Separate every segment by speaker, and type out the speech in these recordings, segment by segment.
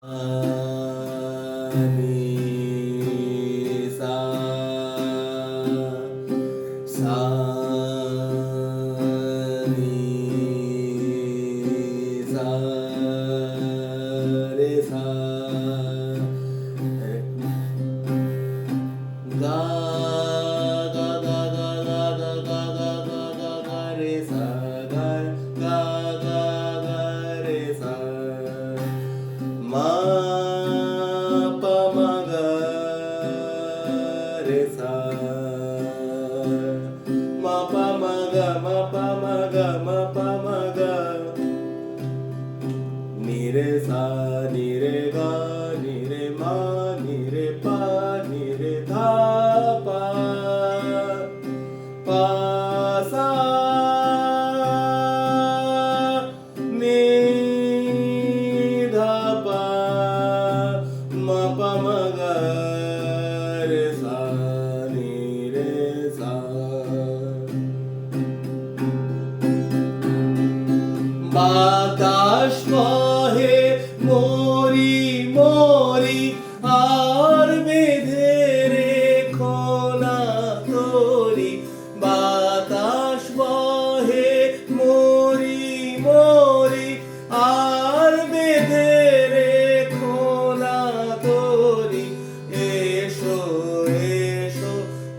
Speaker 1: ni sa sa ni sa re sa ga ga ga ga ga ga ga ga ga ga ga re sa ga ga ga ga re sa ma pa ma ga re sa ma pa ma ga ma pa ma ga ma pa ma ga ni re sa ni re ga ni re ma ni re pa ni re dha pa pa sa ni dha pa ma pa ma ga re sa ni re sa বাতাস বহে মরি মরি আর বেঁধে রেখো না তোরি বাতাস বহে মরি মরি আর বেঁধে রেখো না তোরি এসো এসো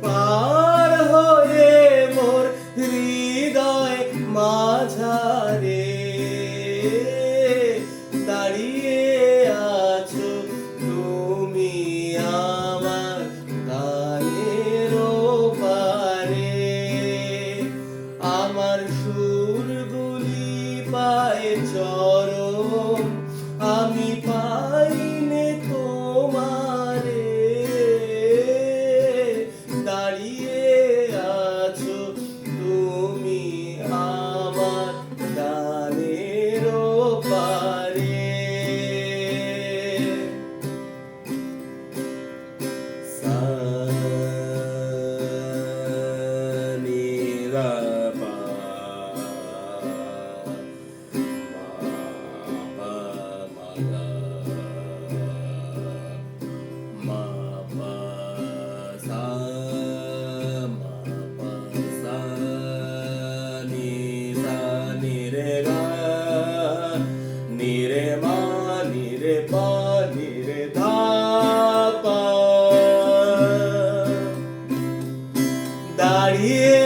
Speaker 1: পার হয়ে মোর হৃদয় মাঝারে দাঁড়িয়ে আছো তুমি আমার গানের পারে আমার সুরগুলি পায়ে চরণ আমি পাইনে তোমারে দাঁড়িয়ে আছো তুমি আমার গানের পারে সা নি রা পা মা পা মা গা মা পা সা মা পা সা নি রে গা নি রে মা নি রে পা নি রে ধা পা দাঁড়িয়ে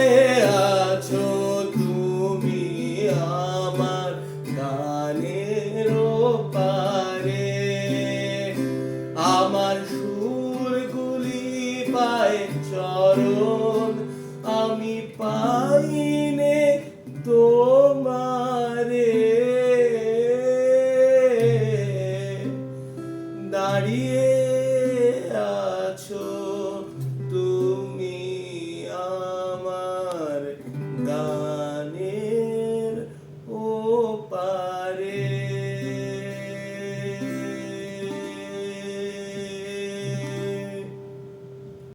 Speaker 1: আছো তুমি আমার গানের পারে আমার সুরগুলি পায়ে চরণ আমি পাইনে তোমারে দাঁড়িয়ে আছো